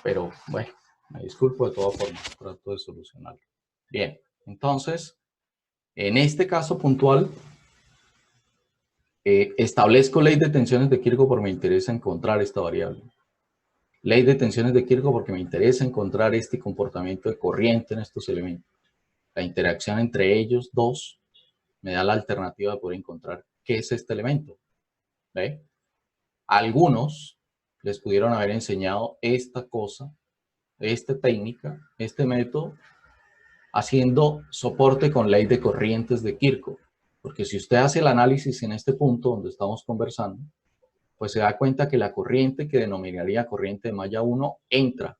pero bueno, me disculpo de todas formas, trato de solucionarlo. Bien, entonces, en este caso puntual, establezco ley de tensiones de Kirchhoff porque me interesa encontrar esta variable. Ley de tensiones de Kirchhoff porque me interesa encontrar este comportamiento de corriente en estos elementos. La interacción entre ellos dos me da la alternativa de poder encontrar qué es este elemento. ¿Ve? Algunos les pudieron haber enseñado esta cosa, esta técnica, este método, haciendo soporte con ley de corrientes de Kirchhoff. Porque si usted hace el análisis en este punto donde estamos conversando, pues se da cuenta que la corriente que denominaría corriente de malla 1 entra.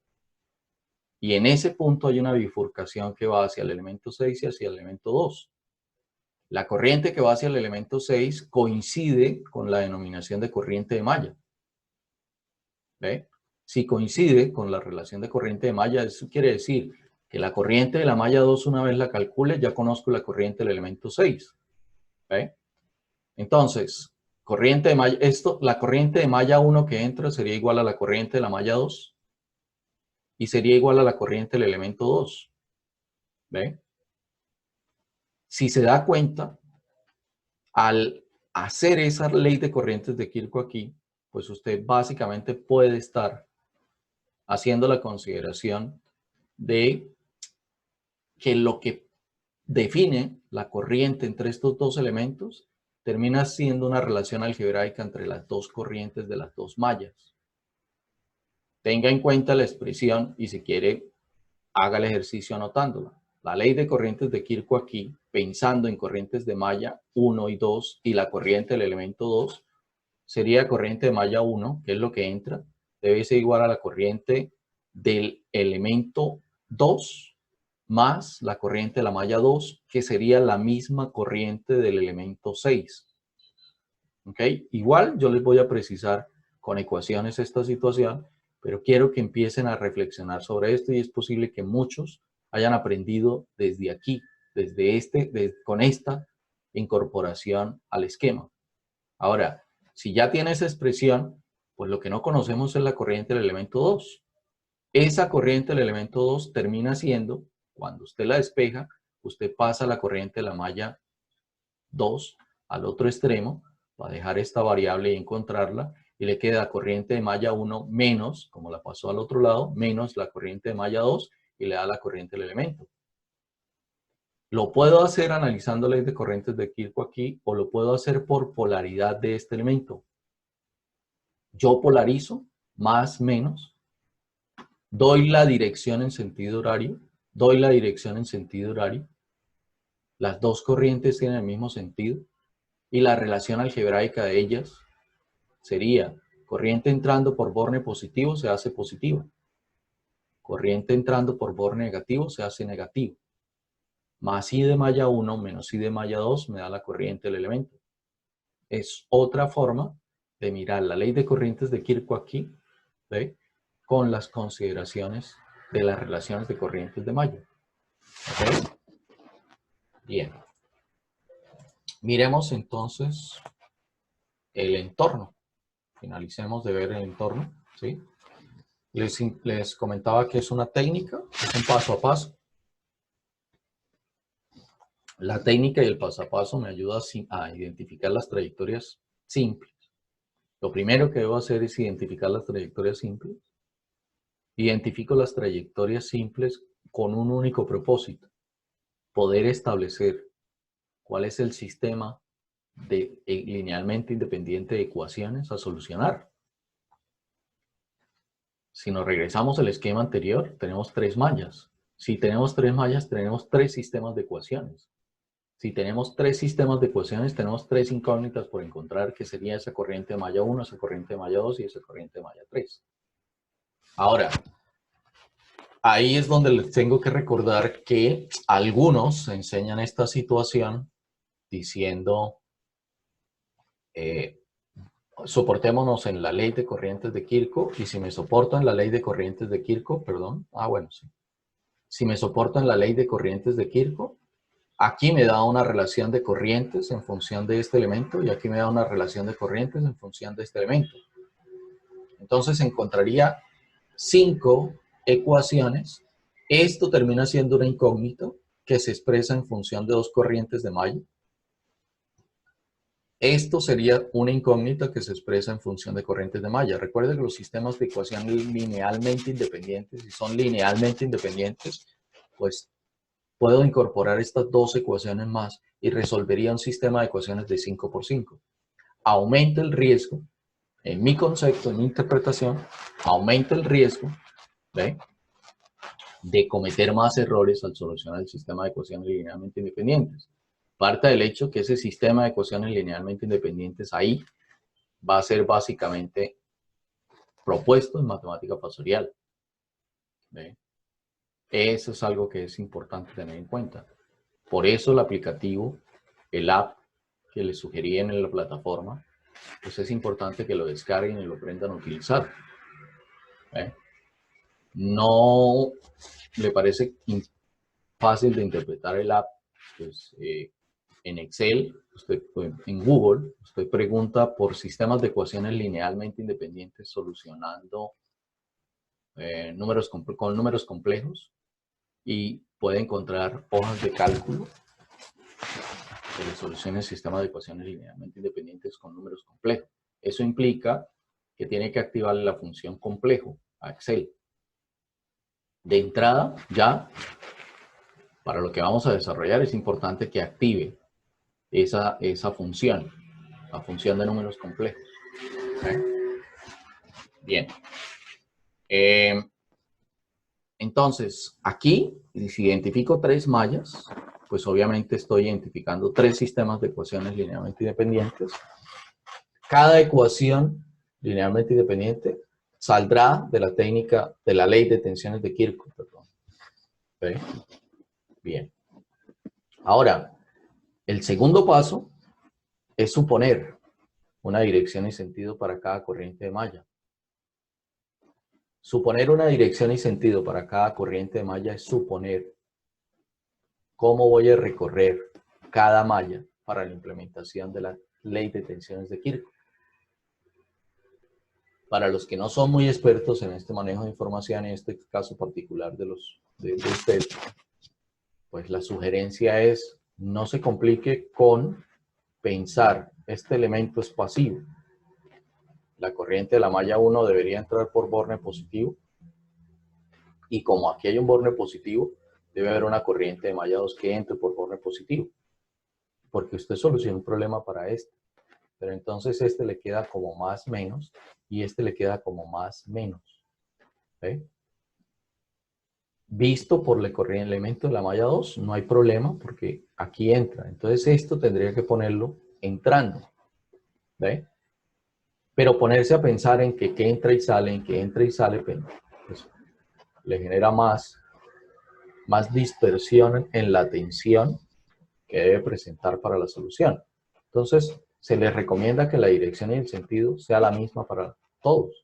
Y en ese punto hay una bifurcación que va hacia el elemento 6 y hacia el elemento 2. La corriente que va hacia el elemento 6 coincide con la denominación de corriente de malla. ¿Ve? Si coincide con la relación de corriente de malla, eso quiere decir que la corriente de la malla 2, una vez la calcule, ya conozco la corriente del elemento 6. ¿Ve? Entonces, corriente de malla, la corriente de malla 1 que entra sería igual a la corriente de la malla 2 y sería igual a la corriente del elemento 2. ¿Ve? Si se da cuenta, al hacer esa ley de corrientes de Kirchhoff aquí, pues usted básicamente puede estar haciendo la consideración de que lo que define la corriente entre estos dos elementos termina siendo una relación algebraica entre las dos corrientes de las dos mallas. Tenga en cuenta la expresión y si quiere, haga el ejercicio anotándola. La ley de corrientes de Kirchhoff aquí, pensando en corrientes de malla 1 y 2 y la corriente del elemento 2, sería corriente de malla 1, que es lo que entra, debe ser igual a la corriente del elemento 2 más la corriente de la malla 2, que sería la misma corriente del elemento 6. ¿Ok? Igual yo les voy a precisar con ecuaciones esta situación, pero quiero que empiecen a reflexionar sobre esto y es posible que muchos hayan aprendido desde aquí, con esta incorporación al esquema. Ahora, si ya tiene esa expresión, pues lo que no conocemos es la corriente del elemento 2. Esa corriente del elemento 2 termina siendo, cuando usted la despeja, usted pasa la corriente de la malla 2 al otro extremo, va a dejar esta variable y encontrarla, y le queda corriente de malla 1 menos, como la pasó al otro lado, menos la corriente de malla 2, y le da la corriente del elemento. Lo puedo hacer analizando ley de corrientes de Kirchhoff aquí, o lo puedo hacer por polaridad de este elemento. Yo polarizo, más, menos, doy la dirección en sentido horario, las dos corrientes tienen el mismo sentido, y la relación algebraica de ellas sería corriente entrando por borne positivo se hace positiva, corriente entrando por borne negativo se hace negativo, más I de malla 1 menos I de malla 2 me da la corriente del elemento. Es otra forma de mirar la ley de corrientes de Kirchhoff aquí, ¿ve? Con las consideraciones de las relaciones de corrientes de malla. ¿Okay? Bien. Miremos entonces el entorno. Finalicemos de ver el entorno, ¿sí? Les comentaba que es una técnica, es un paso a paso. La técnica y el paso a paso me ayuda a identificar las trayectorias simples. Lo primero que debo hacer es identificar las trayectorias simples. Identifico las trayectorias simples con un único propósito: poder establecer cuál es el sistema linealmente independiente de ecuaciones a solucionar. Si nos regresamos al esquema anterior, tenemos tres mallas. Si tenemos tres mallas, tenemos tres sistemas de ecuaciones. Si tenemos tres sistemas de ecuaciones, tenemos tres incógnitas por encontrar, que sería esa corriente de malla 1, esa corriente de malla 2 y esa corriente de malla 3. Ahora, ahí es donde les tengo que recordar que algunos enseñan esta situación diciendo, soportémonos en la ley de corrientes de Kirchhoff, y si me soporto en la ley de corrientes de Kirchhoff, si me soporto en la ley de corrientes de Kirchhoff, aquí me da una relación de corrientes en función de este elemento y aquí me da una relación de corrientes en función de este elemento. Entonces encontraría 5 ecuaciones. Esto termina siendo una incógnita que se expresa en función de dos corrientes de malla. Esto sería una incógnita que se expresa en función de corrientes de malla. Recuerden que los sistemas de ecuación linealmente independientes, si son linealmente independientes, pues puedo incorporar estas dos ecuaciones más y resolvería un sistema de ecuaciones de 5 por 5. Aumenta el riesgo, en mi concepto, en mi interpretación, aumenta el riesgo, ¿ve?, de cometer más errores al solucionar el sistema de ecuaciones linealmente independientes. Parte del hecho que ese sistema de ecuaciones linealmente independientes ahí va a ser básicamente propuesto en matemática fasorial. ¿Ve? Eso es algo que es importante tener en cuenta. Por eso el aplicativo, el app que les sugerí en la plataforma, pues es importante que lo descarguen y lo aprendan a utilizar. ¿Ve? No le parece fácil de interpretar el app, pues en Excel, usted, en Google, usted pregunta por sistemas de ecuaciones linealmente independientes solucionando con números complejos y puede encontrar hojas de cálculo de resolución de sistemas de ecuaciones linealmente independientes con números complejos. Eso implica que tiene que activar la función complejo a Excel. De entrada, ya, para lo que vamos a desarrollar es importante que active esa función, la función de números complejos. ¿Okay? Bien. Entonces, aquí, si identifico tres mallas, pues obviamente estoy identificando tres sistemas de ecuaciones linealmente independientes. Cada ecuación linealmente independiente saldrá de la técnica, de la ley de tensiones de Kirchhoff. ¿Okay? Bien. Ahora, el segundo paso es suponer una dirección y sentido para cada corriente de malla. Suponer una dirección y sentido para cada corriente de malla es suponer cómo voy a recorrer cada malla para la implementación de la ley de tensiones de Kirchhoff. Para los que no son muy expertos en este manejo de información, en este caso particular de ustedes, pues la sugerencia es no se complique con pensar este elemento es pasivo. La corriente de la malla 1 debería entrar por borne positivo y como aquí hay un borne positivo, debe haber una corriente de malla 2 que entre por borne positivo, porque usted soluciona un problema para este, pero entonces este le queda como más menos y este le queda como más menos. ¿Ve? Visto por el elemento de la malla 2, no hay problema porque aquí entra. Entonces esto tendría que ponerlo entrando. ¿Ve? Pero ponerse a pensar en que entra y sale, pues le genera más dispersión en la tensión que debe presentar para la solución. Entonces, se les recomienda que la dirección y el sentido sea la misma para todos.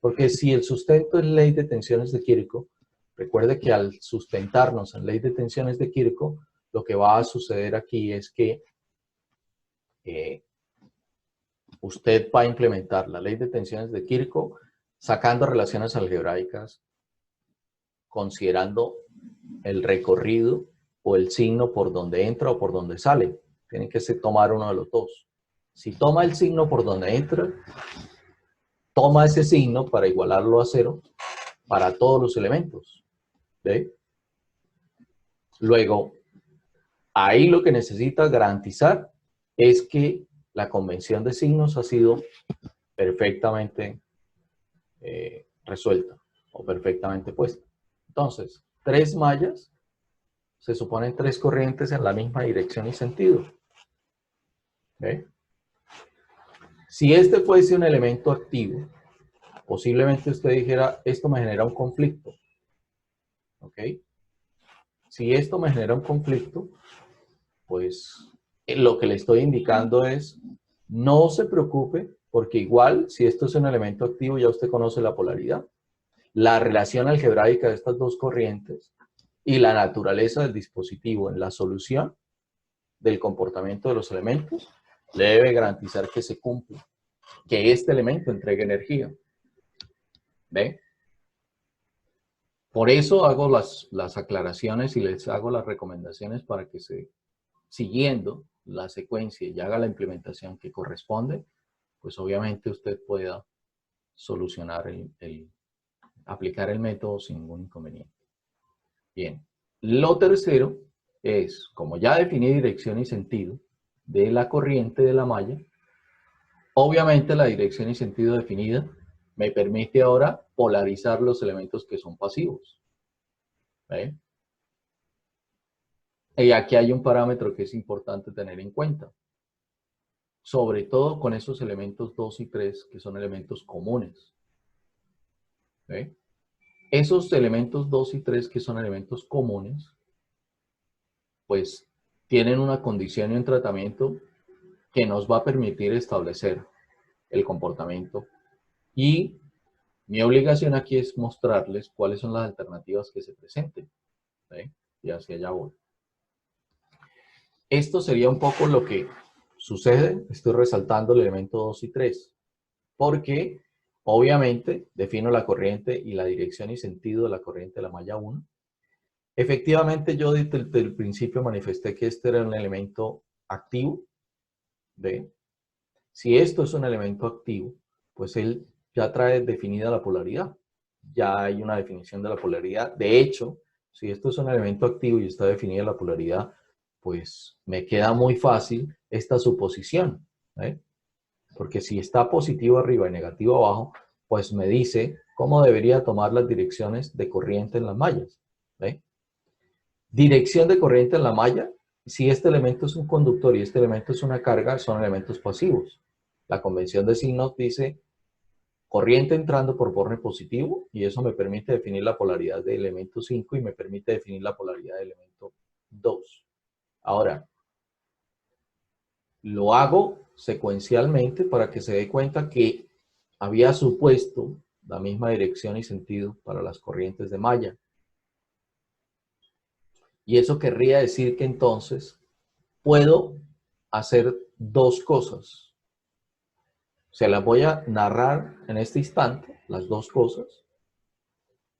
Porque si el sustento es ley de tensiones de Kirchhoff, recuerde que al sustentarnos en ley de tensiones de Kirchhoff, lo que va a suceder aquí es que usted va a implementar la ley de tensiones de Kirchhoff sacando relaciones algebraicas, considerando el recorrido o el signo por donde entra o por donde sale. Tiene que tomar uno de los dos. Si toma el signo por donde entra, toma ese signo para igualarlo a cero para todos los elementos. ¿Ve? Luego, ahí lo que necesita garantizar es que la convención de signos ha sido perfectamente resuelta o perfectamente puesta. Entonces, tres mallas, se suponen tres corrientes en la misma dirección y sentido. ¿Ve? Si este fuese un elemento activo, posiblemente usted dijera, esto me genera un conflicto. ¿Ok? Si esto me genera un conflicto, pues lo que le estoy indicando es, no se preocupe, porque igual, si esto es un elemento activo, ya usted conoce la polaridad, la relación algebraica de estas dos corrientes y la naturaleza del dispositivo en la solución del comportamiento de los elementos, le debe garantizar que se cumpla, que este elemento entregue energía. ¿Ve? Por eso hago las aclaraciones y les hago las recomendaciones para que siguiendo la secuencia y haga la implementación que corresponde, pues obviamente usted pueda solucionar aplicar el método sin ningún inconveniente. Bien, lo tercero es, como ya definí dirección y sentido de la corriente de la malla, obviamente la dirección y sentido definida me permite ahora polarizar los elementos que son pasivos. ¿Ve? Y aquí hay un parámetro que es importante tener en cuenta, sobre todo con esos elementos 2 y 3 que son elementos comunes. ¿Ve? Esos elementos 2 y 3 que son elementos comunes, pues tienen una condición y un tratamiento que nos va a permitir establecer el comportamiento. Y mi obligación aquí es mostrarles cuáles son las alternativas que se presenten. ¿Sí? Y hacia allá voy. Esto sería un poco lo que sucede. Estoy resaltando el elemento 2 y 3. Porque, obviamente, defino la corriente y la dirección y sentido de la corriente de la malla 1. Efectivamente, yo desde el principio manifesté que este era un elemento activo. ¿Ve? Si esto es un elemento activo, pues él ya trae definida la polaridad. Ya hay una definición de la polaridad. De hecho, si esto es un elemento activo y está definida la polaridad, pues me queda muy fácil esta suposición. ¿Eh? Porque si está positivo arriba y negativo abajo, pues me dice cómo debería tomar las direcciones de corriente en las mallas. ¿Eh? Dirección de corriente en la malla, si este elemento es un conductor y este elemento es una carga, son elementos pasivos. La convención de signos dice corriente entrando por borne positivo y eso me permite definir la polaridad del elemento 5 y me permite definir la polaridad del elemento 2. Ahora, lo hago secuencialmente para que se dé cuenta que había supuesto la misma dirección y sentido para las corrientes de malla. Y eso querría decir que entonces puedo hacer dos cosas. Se las voy a narrar en este instante, las dos cosas,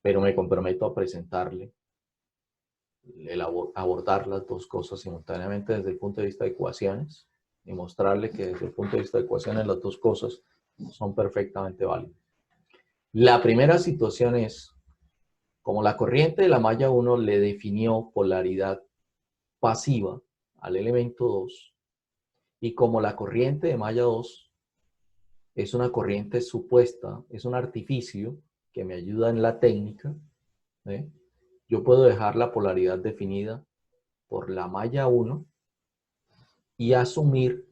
pero me comprometo a presentarle, abordar las dos cosas simultáneamente desde el punto de vista de ecuaciones y mostrarle que desde el punto de vista de ecuaciones las dos cosas son perfectamente válidas. La primera situación es, como la corriente de la malla 1 le definió polaridad pasiva al elemento 2, y como la corriente de malla 2 es una corriente supuesta, es un artificio que me ayuda en la técnica, ¿eh? Yo puedo dejar la polaridad definida por la malla 1 y asumir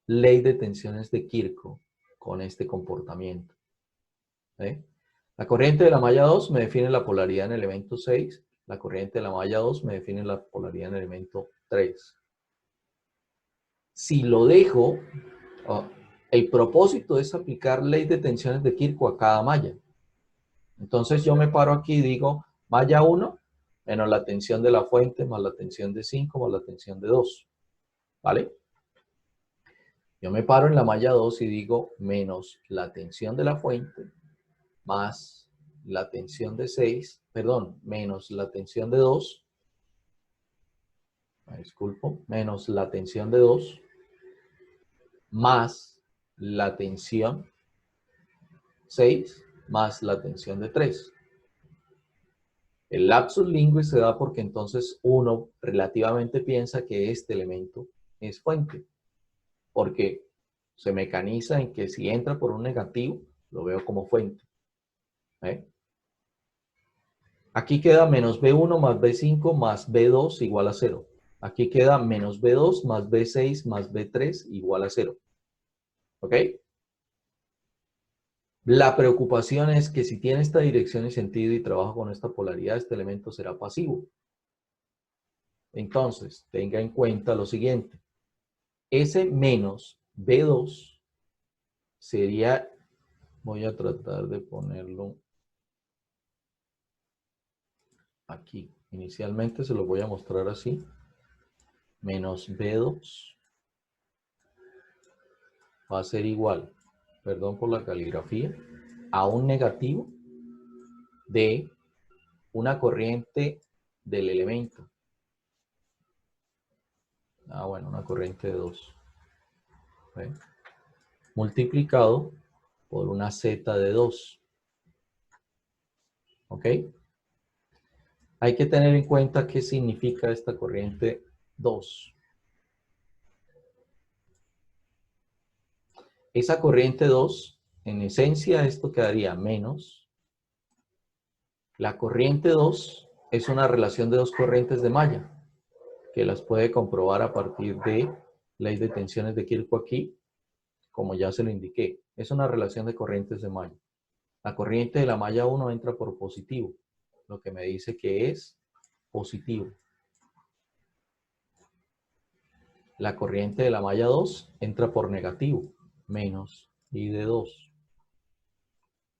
ley de tensiones de Kirchhoff con este comportamiento. ¿Eh? La corriente de la malla 2 me define la polaridad en el elemento 6, la corriente de la malla 2 me define la polaridad en el elemento 3. Si lo dejo, el propósito es aplicar ley de tensiones de Kirchhoff a cada malla. Entonces yo me paro aquí y digo, malla 1 menos la tensión de la fuente más la tensión de 5 más la tensión de 2. ¿Vale? Yo me paro en la malla 2 y digo menos la tensión de la fuente más la tensión de 6, perdón, menos la tensión de 2, me disculpo, menos la tensión de 2 más la tensión 6 más la tensión de 3. El lapsus lingüe se da porque entonces uno relativamente piensa que este elemento es fuente, porque se mecaniza en que si entra por un negativo, lo veo como fuente. ¿Eh? Aquí queda menos B1 más B5 más B2 igual a 0. Aquí queda menos B2 más B6 más B3 igual a 0. ¿Ok? La preocupación es que si tiene esta dirección y sentido y trabaja con esta polaridad, este elemento será pasivo. Entonces, tenga en cuenta lo siguiente. Ese menos B2 sería, voy a tratar de ponerlo aquí. Inicialmente se lo voy a mostrar así. Menos B2 va a ser igual, perdón por la caligrafía, a un negativo de una corriente del elemento. Bueno, una corriente de 2. ¿Ve? Multiplicado por una Z de 2. ¿Ok? Hay que tener en cuenta qué significa esta corriente 2. Esa corriente 2, en esencia, esto quedaría menos. La corriente 2 es una relación de dos corrientes de malla, que las puede comprobar a partir de ley de tensiones de Kirchhoff aquí, como ya se lo indiqué. Es una relación de corrientes de malla. La corriente de la malla 1 entra por positivo, lo que me dice que es positivo. La corriente de la malla 2 entra por negativo, menos I de 2.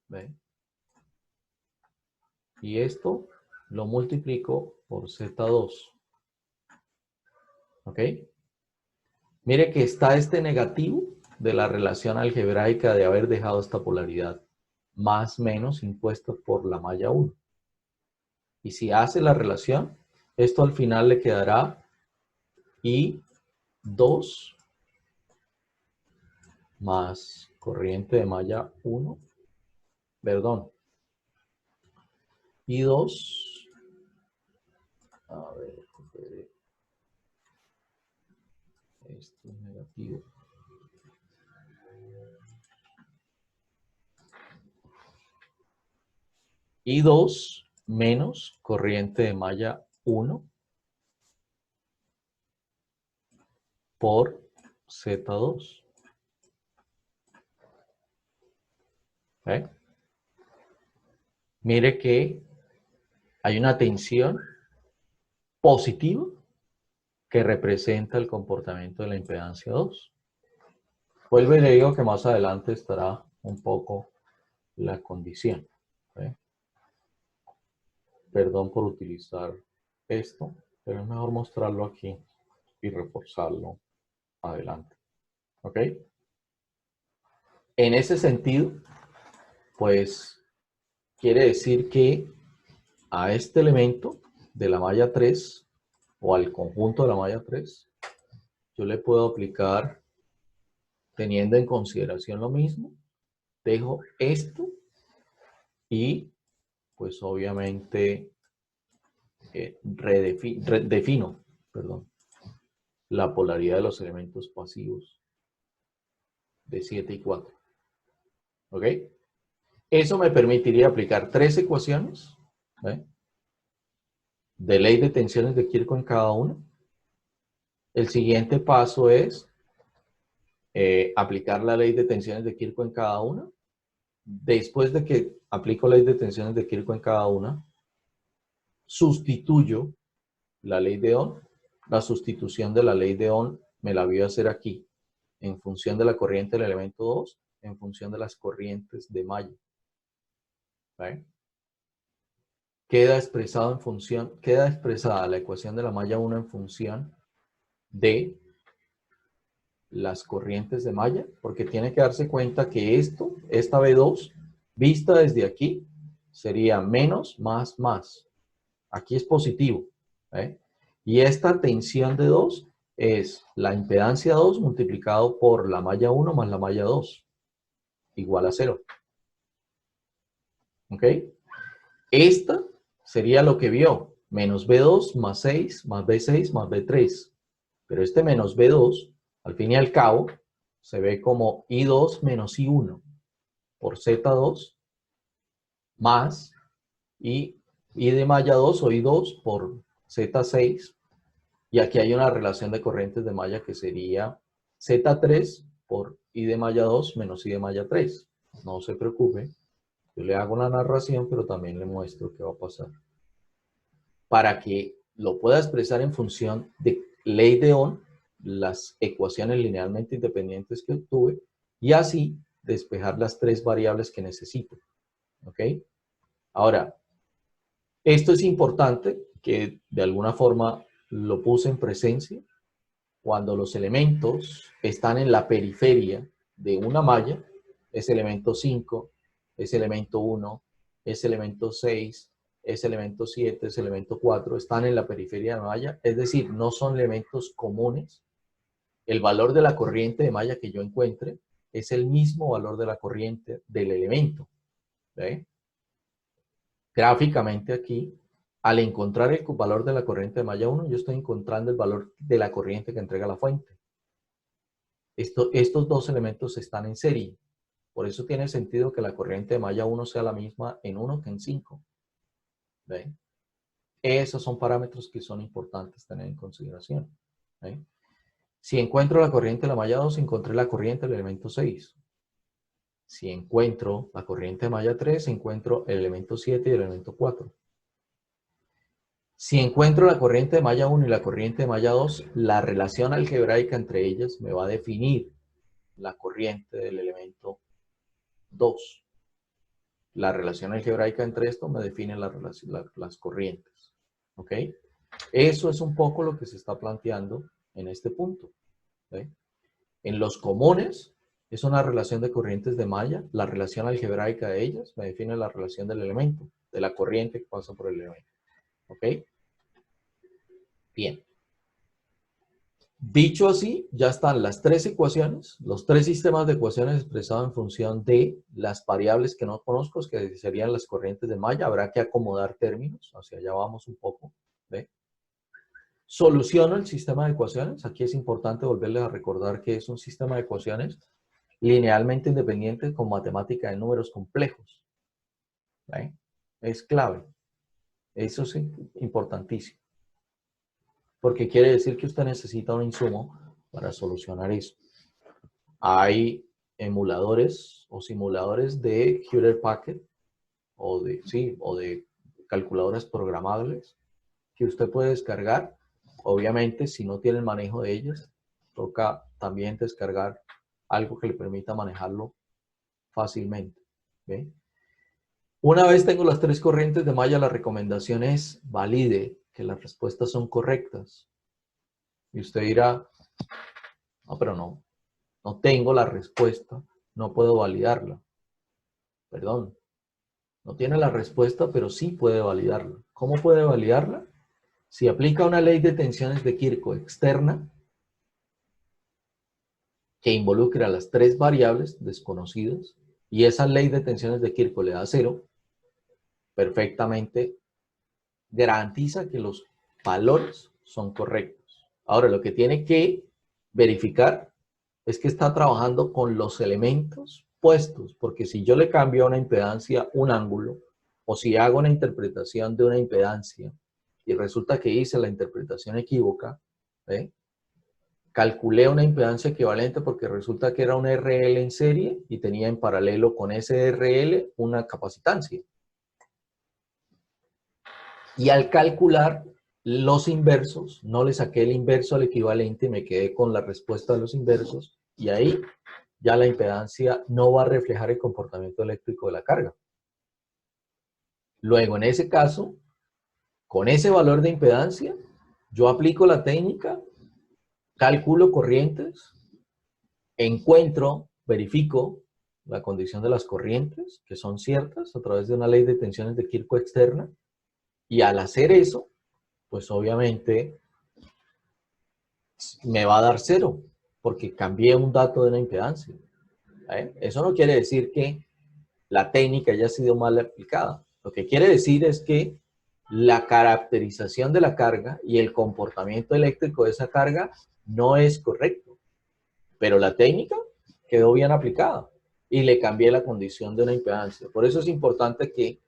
¿Ve? Y esto lo multiplico por Z2. ¿Ok? Mire que está este negativo de la relación algebraica de haber dejado esta polaridad más menos impuesta por la malla 1. Y si hace la relación, esto al final le quedará I2 más corriente de malla 1, perdón, I2, a ver, esto es negativo. I2 menos corriente de malla 1 por Z2. ¿Eh? Mire que hay una tensión positiva que representa el comportamiento de la impedancia 2. Vuelvo y le digo que más adelante estará un poco la condición. ¿Eh? Perdón por utilizar esto, pero es mejor mostrarlo aquí y reforzarlo adelante. ¿Ok? En ese sentido, pues quiere decir que a este elemento de la malla 3 o al conjunto de la malla 3, yo le puedo aplicar, teniendo en consideración lo mismo, dejo esto y pues obviamente defino la polaridad de los elementos pasivos de 7 y 4. ¿Ok? Eso me permitiría aplicar 3 ecuaciones de ley de tensiones de Kirchhoff en cada una. El siguiente paso es aplicar la ley de tensiones de Kirchhoff en cada una. Después de que aplico ley de tensiones de Kirchhoff en cada una, sustituyo la ley de Ohm. La sustitución de la ley de Ohm me la voy a hacer aquí, en función de la corriente del elemento 2, en función de las corrientes de malla. ¿Vale? Queda expresada la ecuación de la malla 1 en función de las corrientes de malla, porque tiene que darse cuenta que esta B2, vista desde aquí, sería menos, más, más. Aquí es positivo. ¿Eh? Y esta tensión de 2 es la impedancia 2 multiplicado por la malla 1 más la malla 2, igual a 0. ¿Ok? Esta sería lo que vio, menos B2 más 6 más B6 más B3. Pero este menos B2, al fin y al cabo, se ve como I2 menos I1 por Z2 más I de malla 2 o I2 por Z6. Y aquí hay una relación de corrientes de malla que sería Z3 por I de malla 2 menos I de malla 3. No se preocupe, yo le hago una narración, pero también le muestro qué va a pasar. Para que lo pueda expresar en función de ley de Ohm, las ecuaciones linealmente independientes que obtuve, y así despejar las 3 variables que necesito. ¿Ok? Ahora, esto es importante, que de alguna forma lo puse en presencia. Cuando los elementos están en la periferia de una malla, es elemento 5, es elemento 1, es elemento 6, ese elemento 7, ese elemento 4, están en la periferia de malla, es decir, no son elementos comunes. El valor de la corriente de malla que yo encuentre es el mismo valor de la corriente del elemento. ¿Ve? Gráficamente aquí, al encontrar el valor de la corriente de malla 1, yo estoy encontrando el valor de la corriente que entrega la fuente. Estos dos elementos están en serie. Por eso tiene sentido que la corriente de malla 1 sea la misma en 1 que en 5. ¿Ven? Esos son parámetros que son importantes tener en consideración. ¿Ven? Si encuentro la corriente de la malla 2, encontré la corriente del elemento 6. Si encuentro la corriente de malla 3, encuentro el elemento 7 y el elemento 4. Si encuentro la corriente de malla 1 y la corriente de malla 2, la relación algebraica entre ellas me va a definir la corriente del elemento 2. La relación algebraica entre esto me define las corrientes. ¿Ok? Eso es un poco lo que se está planteando en este punto. ¿Okay? En los comunes es una relación de corrientes de malla. La relación algebraica de ellas me define la relación del elemento, de la corriente que pasa por el elemento. ¿Ok? Bien. Dicho así, ya están las tres ecuaciones, los tres sistemas de ecuaciones expresados en función de las variables que no conozco, que serían las corrientes de malla. Habrá que acomodar términos, hacia allá vamos un poco. ¿Ve? Soluciono el sistema de ecuaciones. Aquí es importante volverles a recordar que es un sistema de ecuaciones linealmente independiente con matemática de números complejos. ¿Ve? Es clave. Eso es importantísimo. Porque quiere decir que usted necesita un insumo para solucionar eso. Hay emuladores o simuladores de Hewlett-Packard o de calculadoras programables que usted puede descargar. Obviamente, si no tiene el manejo de ellas, toca también descargar algo que le permita manejarlo fácilmente. ¿Okay? Una vez tengo las tres corrientes de malla, la recomendación es valide que las respuestas son correctas. Y usted dirá, no, pero no tengo la respuesta, no puedo validarla. Perdón, no tiene la respuesta, pero sí puede validarla. ¿Cómo puede validarla? Si aplica una ley de tensiones de Kirchhoff externa que involucra a las tres variables desconocidas y esa ley de tensiones de Kirchhoff le da 0, perfectamente garantiza que los valores son correctos. Ahora, lo que tiene que verificar es que está trabajando con los elementos puestos, porque si yo le cambio a una impedancia un ángulo, o si hago una interpretación de una impedancia y resulta que hice la interpretación equívoca, ¿eh? Calculé una impedancia equivalente porque resulta que era un RL en serie y tenía en paralelo con ese RL una capacitancia. Y al calcular los inversos, no le saqué el inverso al equivalente, me quedé con la respuesta de los inversos y ahí ya la impedancia no va a reflejar el comportamiento eléctrico de la carga. Luego, en ese caso, con ese valor de impedancia, yo aplico la técnica, calculo corrientes, encuentro, verifico la condición de las corrientes, que son ciertas, a través de una ley de tensiones de Kirchhoff externa, y al hacer eso, pues obviamente me va a dar 0, porque cambié un dato de una impedancia. Eso no quiere decir que la técnica haya sido mal aplicada. Lo que quiere decir es que la caracterización de la carga y el comportamiento eléctrico de esa carga no es correcto. Pero la técnica quedó bien aplicada y le cambié la condición de una impedancia. Por eso es importante que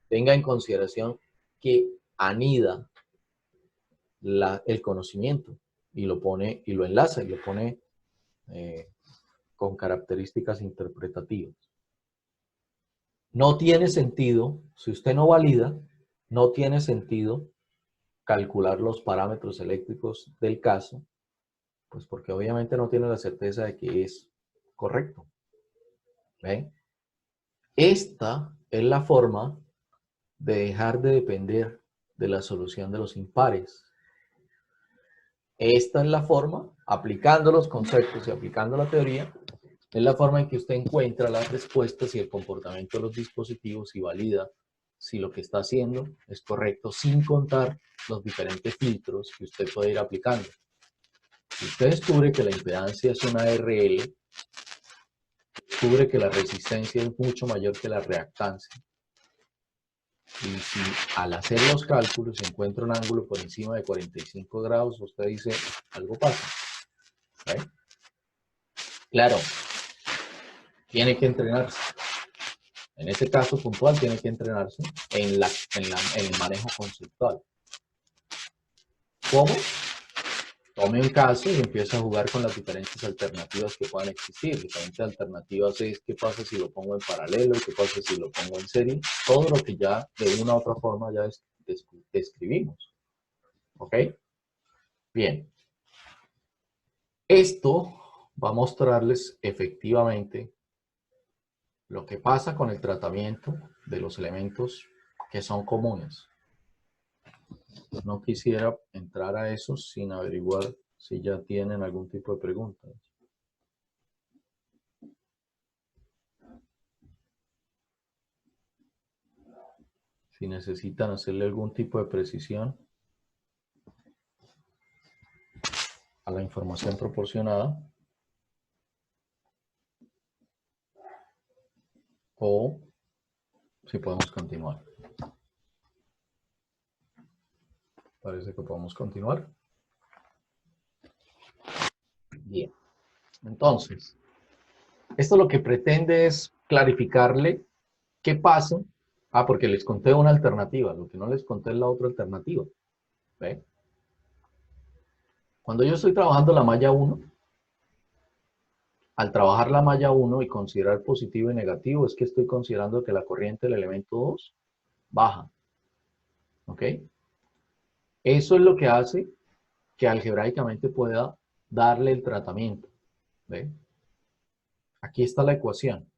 tenga en consideración que anida el conocimiento y lo pone y lo enlaza y lo pone con características interpretativas. No tiene sentido, si usted no valida, no tiene sentido calcular los parámetros eléctricos del caso, pues porque obviamente no tiene la certeza de que es correcto. ¿Ven? Esta es la forma de dejar de depender de la solución de los impares. Esta es la forma, aplicando los conceptos y aplicando la teoría, es la forma en que usted encuentra las respuestas y el comportamiento de los dispositivos y valida si lo que está haciendo es correcto sin contar los diferentes filtros que usted puede ir aplicando. Si usted descubre que la impedancia es una RL, descubre que la resistencia es mucho mayor que la reactancia, y si al hacer los cálculos se encuentra un ángulo por encima de 45 grados, usted dice, algo pasa. ¿Okay? Claro, tiene que entrenarse. En este caso puntual tiene que entrenarse en el manejo conceptual. ¿Cómo? Tome un caso y empieza a jugar con las diferentes alternativas que puedan existir. Diferentes alternativas es qué pasa si lo pongo en paralelo, qué pasa si lo pongo en serie. Todo lo que ya de una u otra forma ya describimos. ¿Ok? Bien. Esto va a mostrarles efectivamente lo que pasa con el tratamiento de los elementos que son comunes. No quisiera entrar a eso sin averiguar si ya tienen algún tipo de preguntas. Si necesitan hacerle algún tipo de precisión a la información proporcionada, o si podemos continuar. Parece que podemos continuar. Bien. Entonces, esto lo que pretende es clarificarle qué pasa. Ah, porque les conté una alternativa. Lo que no les conté es la otra alternativa. ¿Ve? Cuando yo estoy trabajando la malla 1, al trabajar la malla 1 y considerar positivo y negativo, es que estoy considerando que la corriente del elemento 2 baja. ¿Ok? Eso es lo que hace que algebraicamente pueda darle el tratamiento. ¿Ve? Aquí está la ecuación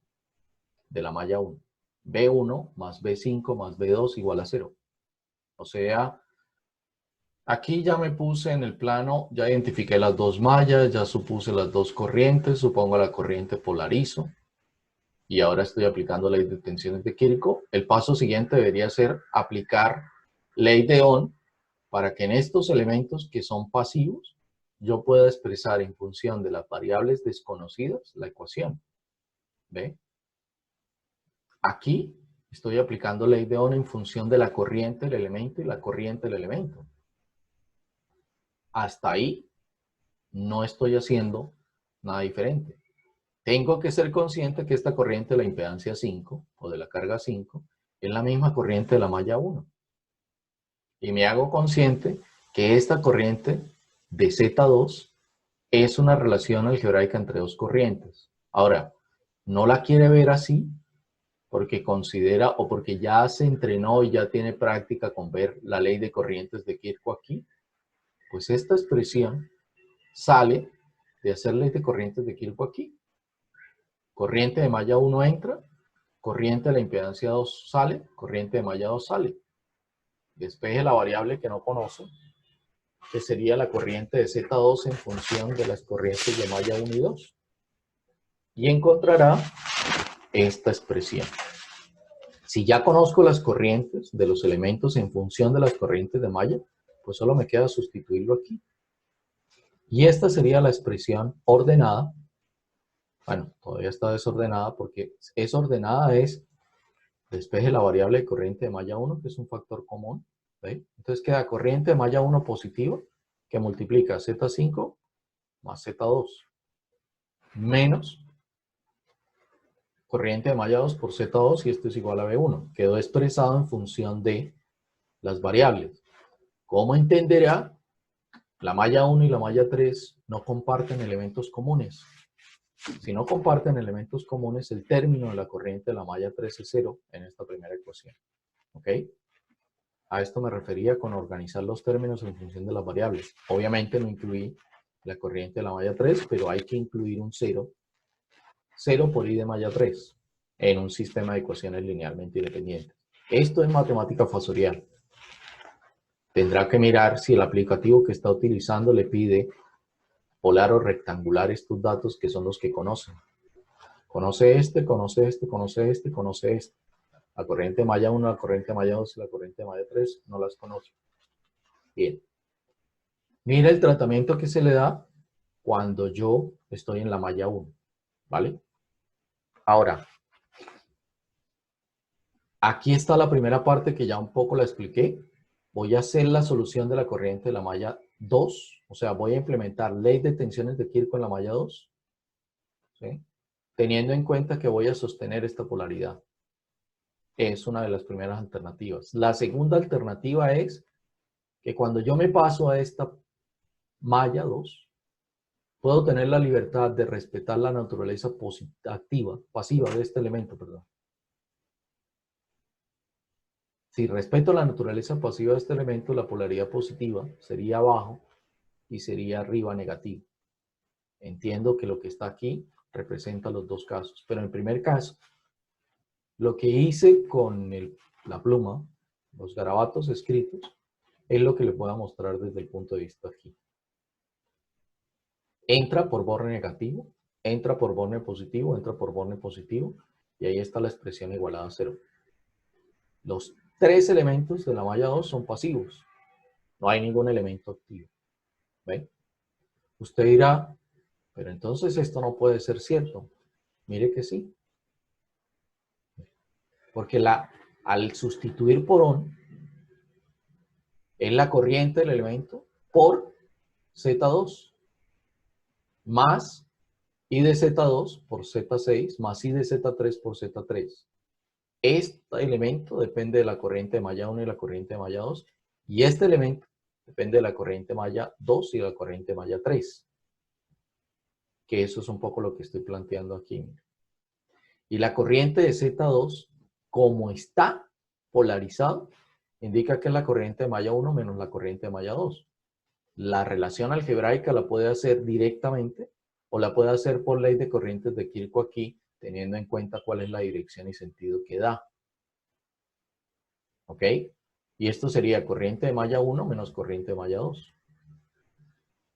de la malla 1. B1 más B5 más B2 igual a 0. O sea, aquí ya me puse en el plano, ya identifiqué las dos mallas, ya supuse las dos corrientes, supongo la corriente polarizo. Y ahora estoy aplicando ley de tensiones de Kirchhoff. El paso siguiente debería ser aplicar ley de Ohm para que en estos elementos que son pasivos yo pueda expresar en función de las variables desconocidas la ecuación. ¿Ve? Aquí estoy aplicando ley de Ohm en función de la corriente del elemento y la corriente del elemento. Hasta ahí no estoy haciendo nada diferente. Tengo que ser consciente que esta corriente de la impedancia 5 o de la carga 5 es la misma corriente de la malla 1. Y me hago consciente que esta corriente de Z2 es una relación algebraica entre dos corrientes. Ahora, no la quiere ver así porque considera o porque ya se entrenó y ya tiene práctica con ver la ley de corrientes de Kirchhoff aquí. Pues esta expresión sale de hacer ley de corrientes de Kirchhoff aquí. Corriente de malla 1 entra, corriente de la impedancia 2 sale, corriente de malla 2 sale. Despeje la variable que no conoce, que sería la corriente de Z2 en función de las corrientes de malla 1 y 2. Y encontrará esta expresión. Si ya conozco las corrientes de los elementos en función de las corrientes de malla, pues solo me queda sustituirlo aquí. Y esta sería la expresión ordenada. Bueno, todavía está desordenada porque es ordenada es despeje la variable de corriente de malla 1, que es un factor común. ¿Ve? Entonces queda corriente de malla 1 positiva, que multiplica Z5 más Z2, menos corriente de malla 2 por Z2, y esto es igual a B1. Quedó expresado en función de las variables. Como entenderá, la malla 1 y la malla 3 no comparten elementos comunes. Si no comparten elementos comunes, el término de la corriente de la malla 3 es 0 en esta primera ecuación. ¿Ok? A esto me refería con organizar los términos en función de las variables. Obviamente no incluí la corriente de la malla 3, pero hay que incluir un 0. 0 por i de malla 3 en un sistema de ecuaciones linealmente independientes. Esto es matemática fasorial. Tendrá que mirar si el aplicativo que está utilizando le pide polar o rectangular estos datos que son los que conocen. Conoce este, conoce este, conoce este, conoce este. La corriente de malla 1, la corriente de malla 2 y la corriente de malla 3 no las conozco. Bien. Mira el tratamiento que se le da cuando yo estoy en la malla 1, ¿vale? Ahora, aquí está la primera parte que ya un poco la expliqué. Voy a hacer la solución de la corriente de la malla 2, o sea, voy a implementar ley de tensiones de Kirchhoff en la malla 2, ¿sí? Teniendo en cuenta que voy a sostener esta polaridad. Es una de las primeras alternativas. La segunda alternativa es que cuando yo me paso a esta malla 2, puedo tener la libertad de respetar la naturaleza pasiva de este elemento, perdón. Si respeto la naturaleza pasiva de este elemento, la polaridad positiva sería abajo y sería arriba negativo. Entiendo que lo que está aquí representa los dos casos, pero en el primer caso, lo que hice con la pluma, los garabatos escritos, es lo que le puedo mostrar desde el punto de vista aquí. Entra por borne negativo, entra por borne positivo, entra por borne positivo, y ahí está la expresión igualada a 0. Los tres elementos de la malla 2 son pasivos. No hay ningún elemento activo. ¿Ven? Usted dirá, pero entonces esto no puede ser cierto. Mire que sí. Porque al sustituir por on, es la corriente del elemento por Z2 más I de Z2 por Z6 más I de Z3 por Z3. Este elemento depende de la corriente de malla 1 y la corriente de malla 2. Y este elemento depende de la corriente de malla 2 y de la corriente de malla 3. Que eso es un poco lo que estoy planteando aquí. Y la corriente de Z2, como está polarizado, indica que es la corriente de malla 1 menos la corriente de malla 2. La relación algebraica la puede hacer directamente o la puede hacer por ley de corrientes de Kirchhoff aquí, teniendo en cuenta cuál es la dirección y sentido que da. ¿Ok? Y esto sería corriente de malla 1 menos corriente de malla 2.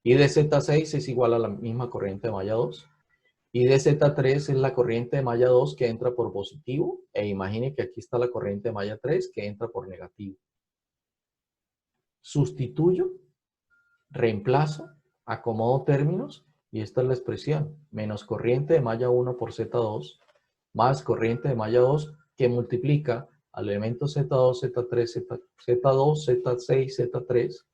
Y de Z6 es igual a la misma corriente de malla 2. Y de Z3 es la corriente de malla 2 que entra por positivo. E imagine que aquí está la corriente de malla 3 que entra por negativo. Sustituyo, reemplazo, acomodo términos y esta es la expresión. Menos corriente de malla 1 por Z2 más corriente de malla 2 que multiplica al elemento Z2, Z3, Z2, Z6, Z3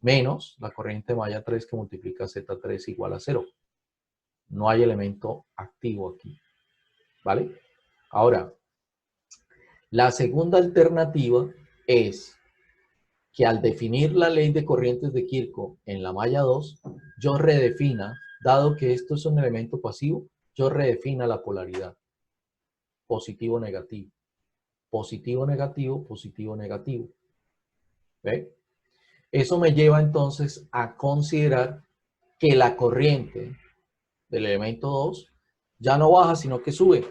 menos la corriente de malla 3 que multiplica Z3 igual a 0. No hay elemento activo aquí. ¿Vale? Ahora, la segunda alternativa es que al definir la ley de corrientes de Kirchhoff en la malla 2, yo redefina, dado que esto es un elemento pasivo, yo redefina la polaridad. Positivo, negativo. Positivo, negativo, positivo, negativo. ¿Ve? Eso me lleva entonces a considerar que la corriente del elemento 2 ya no baja, sino que sube.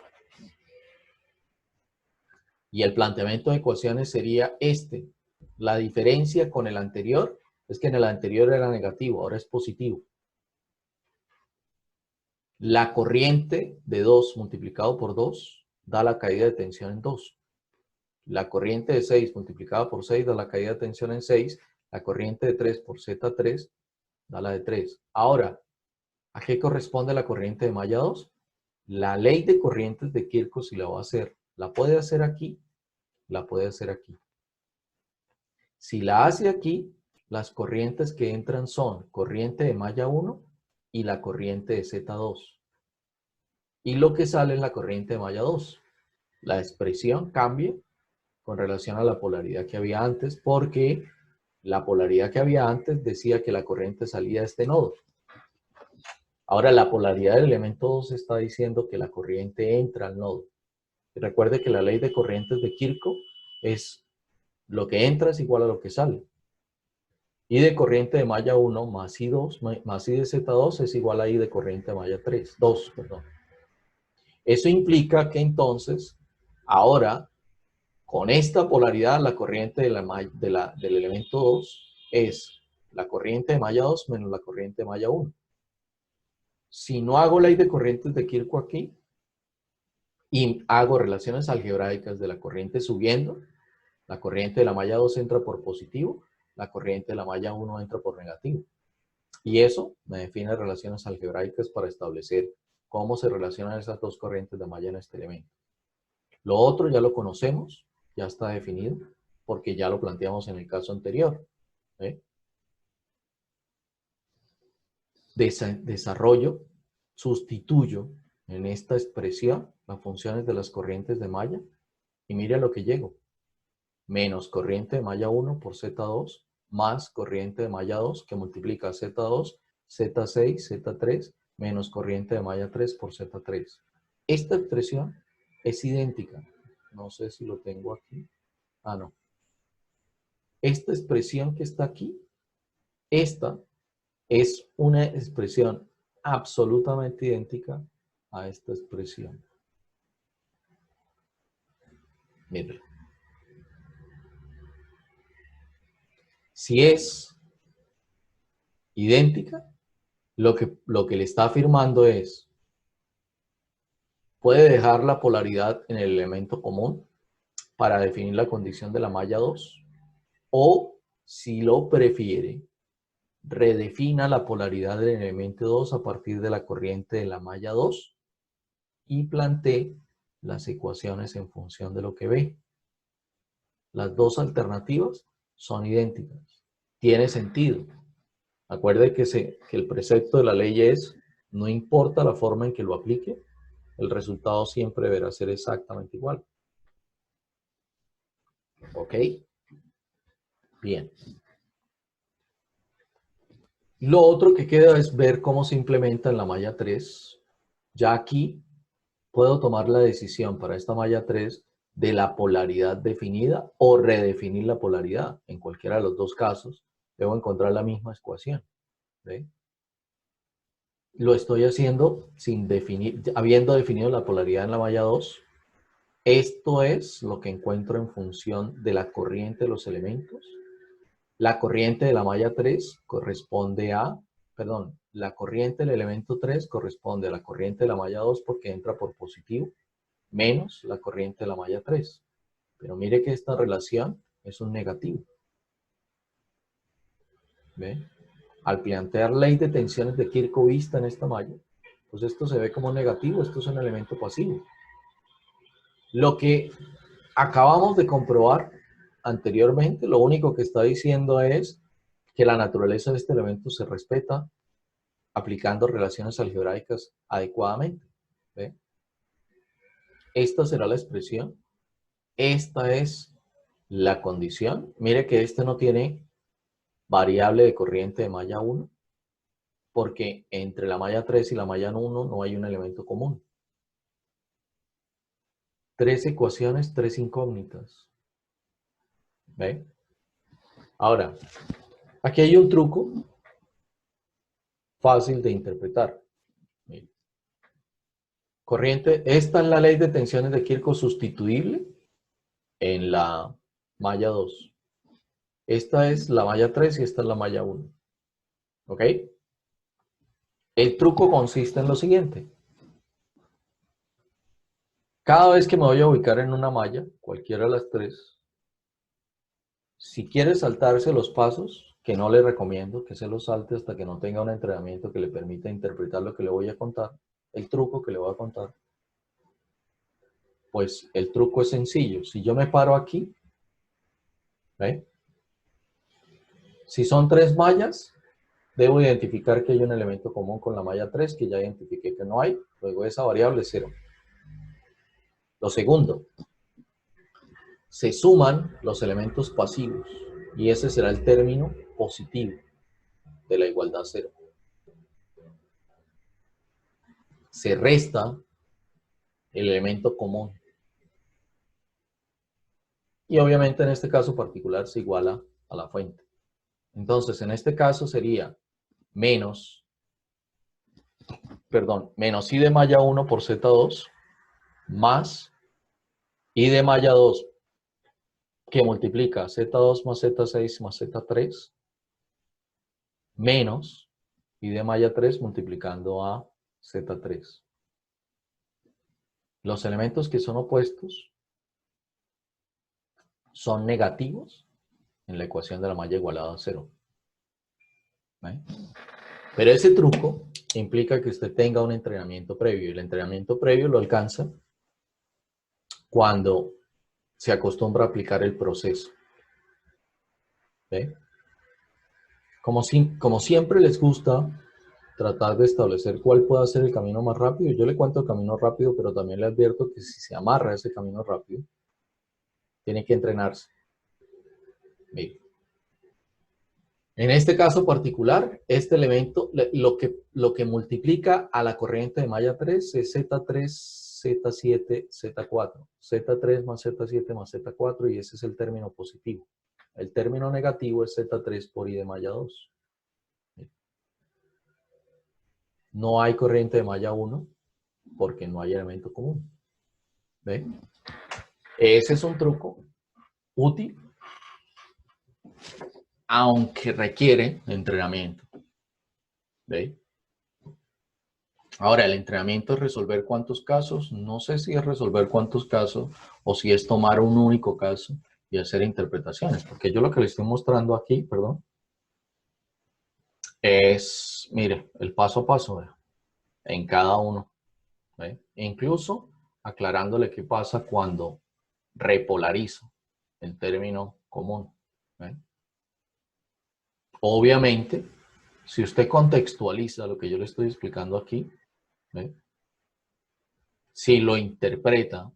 Y el planteamiento de ecuaciones sería este. La diferencia con el anterior es que en el anterior era negativo, ahora es positivo. La corriente de 2 multiplicado por 2 da la caída de tensión en 2. La corriente de 6 multiplicada por 6 da la caída de tensión en 6. La corriente de 3 por Z3 da la de 3. Ahora, ¿a qué corresponde la corriente de malla 2? La ley de corrientes de Kirchhoff, si la va a hacer, la puede hacer aquí, la puede hacer aquí. Si la hace aquí, las corrientes que entran son corriente de malla 1 y la corriente de Z2. Y lo que sale es la corriente de malla 2. La expresión cambia con relación a la polaridad que había antes, porque la polaridad que había antes decía que la corriente salía de este nodo. Ahora la polaridad del elemento 2 está diciendo que la corriente entra al nodo. Y recuerde que la ley de corrientes de Kirchhoff es lo que entra es igual a lo que sale. I de corriente de malla 1 más I2 más I de Z2 es igual a I de corriente de malla 2, perdón. Eso implica que entonces, ahora, con esta polaridad, la corriente del elemento 2 es la corriente de malla 2 menos la corriente de malla 1. Si no hago ley de corrientes de Kirchhoff aquí, y hago relaciones algebraicas de la corriente subiendo, la corriente de la malla 2 entra por positivo, la corriente de la malla 1 entra por negativo. Y eso me define relaciones algebraicas para establecer cómo se relacionan esas dos corrientes de malla en este elemento. Lo otro ya lo conocemos, ya está definido, porque ya lo planteamos en el caso anterior. Desarrollo, sustituyo en esta expresión las funciones de las corrientes de malla y mire a lo que llego. Menos corriente de malla 1 por Z2 más corriente de malla 2 que multiplica Z2, Z6, Z3 menos corriente de malla 3 por Z3. Esta expresión es idéntica. No sé si lo tengo aquí. Ah, no. Esta expresión que está aquí, esta es una expresión absolutamente idéntica a esta expresión. Miren. Si es idéntica, lo que le está afirmando es, puede dejar la polaridad en el elemento común para definir la condición de la malla 2, o, si lo prefiere, redefina la polaridad del elemento 2 a partir de la corriente de la malla 2 y plantee las ecuaciones en función de lo que ve. Las dos alternativas son idénticas. Tiene sentido. Acuerde que el precepto de la ley es, no importa la forma en que lo aplique, el resultado siempre deberá ser exactamente igual. ¿Ok? Bien. Lo otro que queda es ver cómo se implementa en la malla 3. Ya aquí puedo tomar la decisión para esta malla 3 de la polaridad definida o redefinir la polaridad. En cualquiera de los dos casos, debo encontrar la misma ecuación. ¿Ve? Lo estoy haciendo sin definir, habiendo definido la polaridad en la malla 2. Esto es lo que encuentro en función de la corriente de los elementos. La corriente de la malla 3 corresponde a, perdón, la corriente del elemento 3 corresponde a la corriente de la malla 2 porque entra por positivo, menos la corriente de la malla 3. Pero mire que esta relación es un negativo. ¿Ve? Al plantear ley de tensiones de Kirchhoff vista en esta malla, pues esto se ve como negativo, esto es un elemento pasivo. Lo que acabamos de comprobar anteriormente, lo único que está diciendo es que la naturaleza de este elemento se respeta aplicando relaciones algebraicas adecuadamente. ¿Ve? Esta será la expresión. Esta es la condición. Mire que este no tiene variable de corriente de malla 1, porque entre la malla 3 y la malla 1 no hay un elemento común. 3 ecuaciones, 3 incógnitas. ¿Ve? Ahora, aquí hay un truco fácil de interpretar. Mire. Corriente, esta es la ley de tensiones de Kirchhoff sustituible en la malla 2. Esta es la malla 3 y esta es la malla 1. ¿Ok? El truco consiste en lo siguiente. Cada vez que me voy a ubicar en una malla, cualquiera de las tres, si quiere saltarse los pasos, que no le recomiendo que se los salte hasta que no tenga un entrenamiento que le permita interpretar lo que le voy a contar, el truco que le voy a contar, pues el truco es sencillo. Si yo me paro aquí, ¿ve? Si son 3 mallas, debo identificar que hay un elemento común con la malla 3, que ya identifiqué que no hay, luego esa variable es 0. Lo segundo, se suman los elementos pasivos y ese será el término positivo de la igualdad 0. Se resta el elemento común. Y obviamente en este caso particular se iguala a la fuente. Entonces en este caso sería menos i de malla 1 por Z2 más i de malla 2 que multiplica Z2 más Z6 más Z3 menos i de malla 3 multiplicando a Z3. Los elementos que son opuestos son negativos en la ecuación de la malla igualada a 0. ¿Vale? Pero ese truco implica que usted tenga un entrenamiento previo. Y el entrenamiento previo lo alcanza cuando se acostumbra a aplicar el proceso. ¿Ve? Como siempre les gusta tratar de establecer cuál puede ser el camino más rápido, yo le cuento el camino rápido, pero también le advierto que si se amarra a ese camino rápido, tiene que entrenarse. Mire. En este caso particular, este elemento, lo que multiplica a la corriente de malla 3 es Z3, Z7, Z4. Z3 más Z7 más Z4 y ese es el término positivo. El término negativo es Z3 por I de malla 2. No hay corriente de malla 1 porque no hay elemento común. ¿Ve? Ese es un truco útil, aunque requiere entrenamiento. ¿Ve? Ahora, el entrenamiento es resolver cuántos casos. No sé si es resolver cuántos casos o si es tomar un único caso y hacer interpretaciones. Porque yo lo que le estoy mostrando aquí, perdón, es, mire, el paso a paso en cada uno. ¿Ve? Incluso aclarándole qué pasa cuando repolarizo el término común. ¿Ve? Obviamente, si usted contextualiza lo que yo le estoy explicando aquí, ¿ve? Si lo interpreta,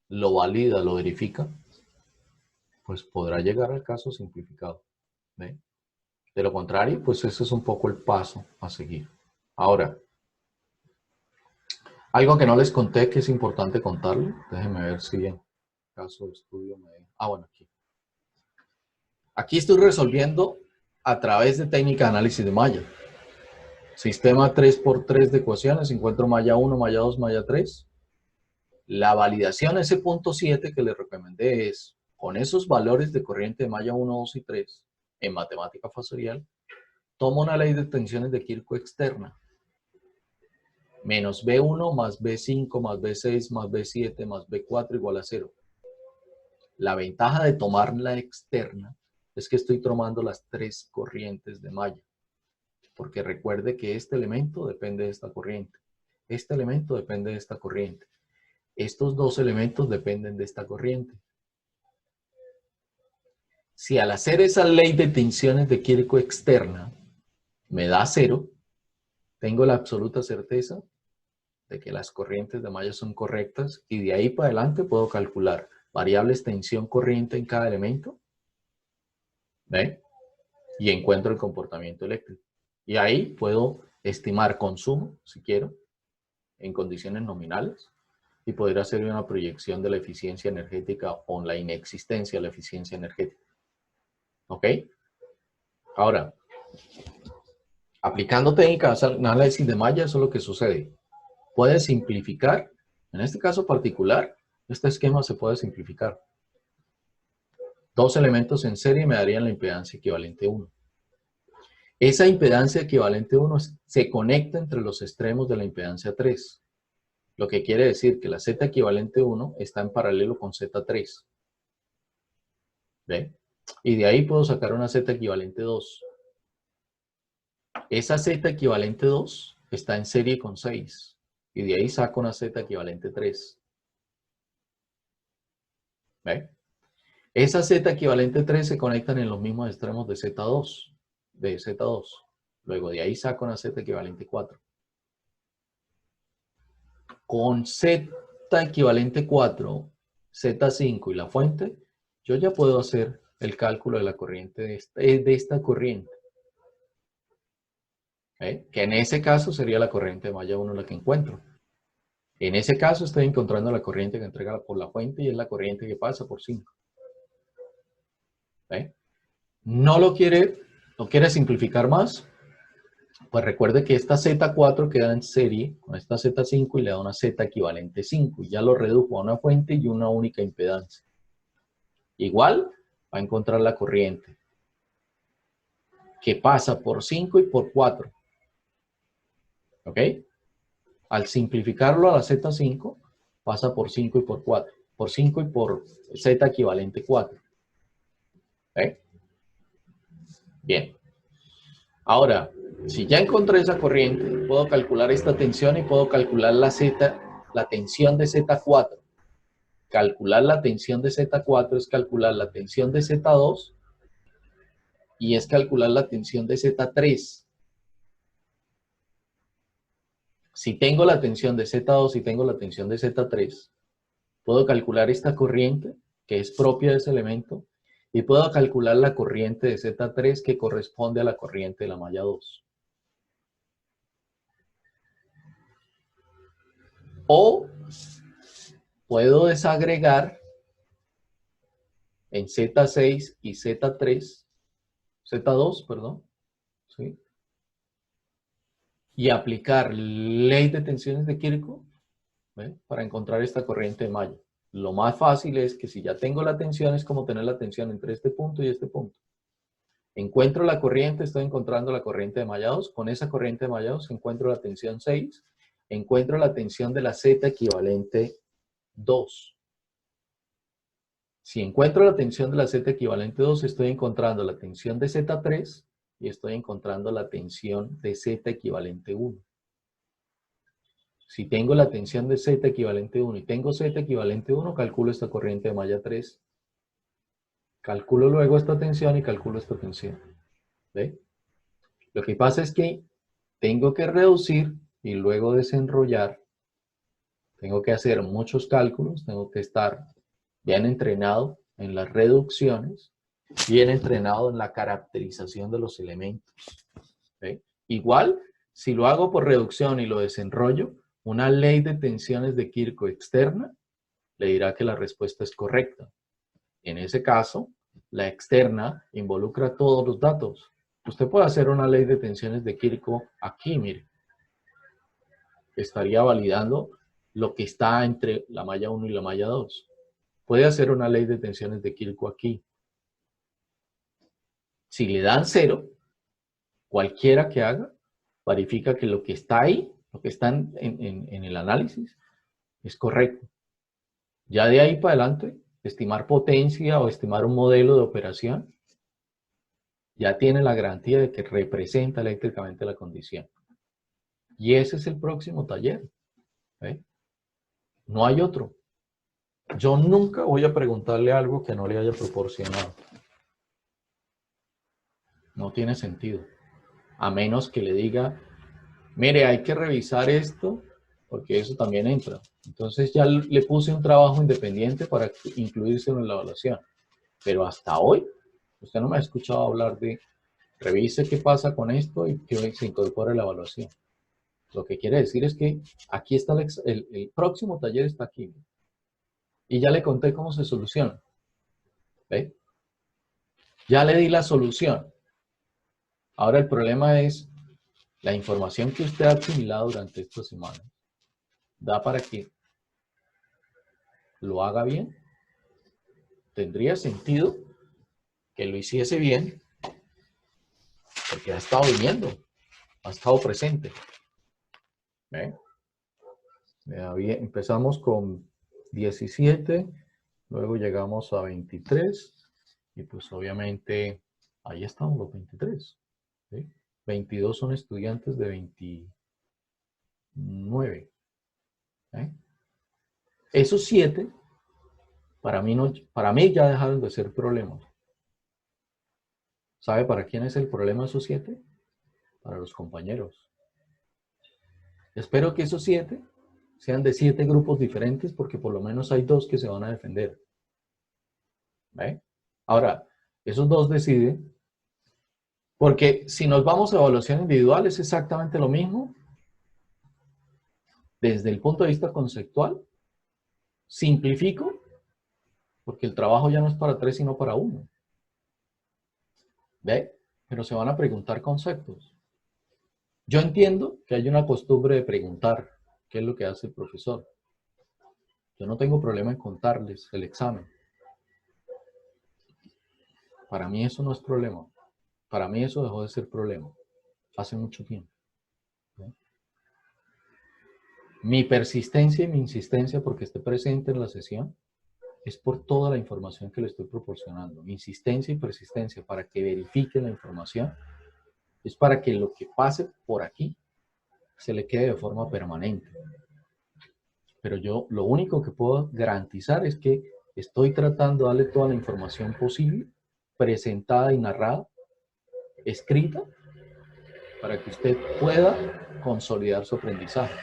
lo valida, lo verifica, pues podrá llegar al caso simplificado. ¿Ve? De lo contrario, pues ese es un poco el paso a seguir. Ahora, algo que no les conté que es importante contarle, déjenme ver si en caso de estudio me... Ah, bueno, aquí. Aquí estoy resolviendo a través de técnica de análisis de malla. Sistema 3x3 de ecuaciones, encuentro malla 1, malla 2, malla 3. La validación, ese punto 7 que les recomendé es, con esos valores de corriente de malla 1, 2 y 3, en matemática fasorial, tomo una ley de tensiones de Kirchhoff externa. Menos B1 más B5 más B6 más B7 más B4 igual a 0. La ventaja de tomar la externa es que estoy tomando las tres corrientes de malla. Porque recuerde que este elemento depende de esta corriente. Este elemento depende de esta corriente. Estos dos elementos dependen de esta corriente. Si al hacer esa ley de tensiones de Kirchhoff externa me da 0, tengo la absoluta certeza de que las corrientes de malla son correctas y de ahí para adelante puedo calcular variables tensión corriente en cada elemento. ¿Ve? Y encuentro el comportamiento eléctrico. Y ahí puedo estimar consumo, si quiero, en condiciones nominales y poder hacer una proyección de la eficiencia energética o la inexistencia de la eficiencia energética. ¿Ok? Ahora, aplicando técnicas de análisis de malla, eso es lo que sucede. Puede simplificar, en este caso particular, este esquema se puede simplificar. Dos elementos en serie me darían la impedancia equivalente 1. Esa impedancia equivalente 1 se conecta entre los extremos de la impedancia 3. Lo que quiere decir que la Z equivalente 1 está en paralelo con Z3. ¿Ve? Y de ahí puedo sacar una Z equivalente 2. Esa Z equivalente 2 está en serie con 6. Y de ahí saco una Z equivalente 3. ¿Ve? Esa Z equivalente 3 se conectan en los mismos extremos de Z2. Luego de ahí saco una Z equivalente 4. Con Z equivalente 4, Z5 y la fuente, yo ya puedo hacer el cálculo de la corriente de esta corriente. Que en ese caso sería la corriente de malla 1 la que encuentro. En ese caso estoy encontrando la corriente que entrega por la fuente y es la corriente que pasa por 5. No lo quiere simplificar más. Pues recuerde que esta Z4 queda en serie con esta Z5 y le da una Z equivalente 5. Y ya lo redujo a una fuente y una única impedancia. Igual va a encontrar la corriente que pasa por 5 y por 4. ¿Ok? Al simplificarlo a la Z5, pasa por 5 y por 4. Por 5 y por z equivalente 4. ¿Eh? Bien. Ahora, si ya encontré esa corriente, puedo calcular esta tensión y puedo calcular la tensión de Z4. Calcular la tensión de Z4 es calcular la tensión de Z2 y es calcular la tensión de Z3. Si tengo la tensión de Z2 y tengo la tensión de Z3, puedo calcular esta corriente que es propia de ese elemento y puedo calcular la corriente de Z3 que corresponde a la corriente de la malla 2. O puedo desagregar en Z6 y Z3, Z2, perdón, ¿sí? Y aplicar ley de tensiones de Kirchhoff, ¿ve? Para encontrar esta corriente de malla. Lo más fácil es que si ya tengo la tensión, es como tener la tensión entre este punto y este punto. Encuentro la corriente, estoy encontrando la corriente de malla 2. Con esa corriente de malla 2 encuentro la tensión 6. Encuentro la tensión de la Z equivalente 2. Si encuentro la tensión de la Z equivalente 2, estoy encontrando la tensión de Z3 y estoy encontrando la tensión de Z equivalente 1. Si tengo la tensión de Z equivalente 1 y tengo Z equivalente 1, calculo esta corriente de malla 3. Calculo luego esta tensión y calculo esta tensión. ¿Ve? Lo que pasa es que tengo que reducir y luego desenrollar. Tengo que hacer muchos cálculos, tengo que estar bien entrenado en las reducciones, bien entrenado en la caracterización de los elementos. ¿Sí? Igual, si lo hago por reducción y lo desenrollo, una ley de tensiones de Kirchhoff externa le dirá que la respuesta es correcta. En ese caso, la externa involucra todos los datos. Usted puede hacer una ley de tensiones de Kirchhoff aquí, mire. Estaría validando lo que está entre la malla 1 y la malla 2. Puede hacer una ley de tensiones de Kirchhoff aquí. Si le dan 0, cualquiera que haga, verifica que lo que está ahí, lo que está en el análisis, es correcto. Ya de ahí para adelante, estimar potencia o estimar un modelo de operación, ya tiene la garantía de que representa eléctricamente la condición. Y ese es el próximo taller. ¿Eh? No hay otro. Yo nunca voy a preguntarle algo que no le haya proporcionado. No tiene sentido. A menos que le diga, mire, hay que revisar esto, porque eso también entra. Entonces ya le puse un trabajo independiente para incluirse en la evaluación. Pero hasta hoy, usted no me ha escuchado hablar de revise qué pasa con esto y que se incorpore la evaluación. Lo que quiere decir es que aquí está el próximo taller está aquí. Y ya le conté cómo se soluciona. ¿Ve? Ya le di la solución. Ahora el problema es la información que usted ha asimilado durante estas semanas. ¿Da para que lo haga bien? ¿Tendría sentido que lo hiciese bien? Porque ha estado viniendo, ha estado presente. ¿Ve? Empezamos con 17, luego llegamos a 23 y pues obviamente ahí estamos los 23. ¿Sí? 22 son estudiantes de 29. ¿Eh? Esos 7 para mí ya dejaron de ser problemas. ¿Sabe para quién es el problema esos 7? Para los compañeros. Espero que esos 7 sean de 7 grupos diferentes porque por lo menos hay 2 que se van a defender. ¿Ve? Ahora, esos 2 deciden, porque si nos vamos a evaluación individual es exactamente lo mismo desde el punto de vista conceptual. Simplifico, porque el trabajo ya no es para 3 sino para 1. ¿Ve? Pero se van a preguntar conceptos. Yo entiendo que hay una costumbre de preguntar qué es lo que hace el profesor. Yo no tengo problema en contarles el examen. Para mí eso no es problema. Para mí eso dejó de ser problema hace mucho tiempo. ¿Sí? Mi persistencia y mi insistencia porque esté presente en la sesión es por toda la información que le estoy proporcionando. Mi insistencia y persistencia para que verifique la información es para que lo que pase por aquí se le quede de forma permanente. Pero yo lo único que puedo garantizar es que estoy tratando de darle toda la información posible, presentada y narrada, escrita, para que usted pueda consolidar su aprendizaje.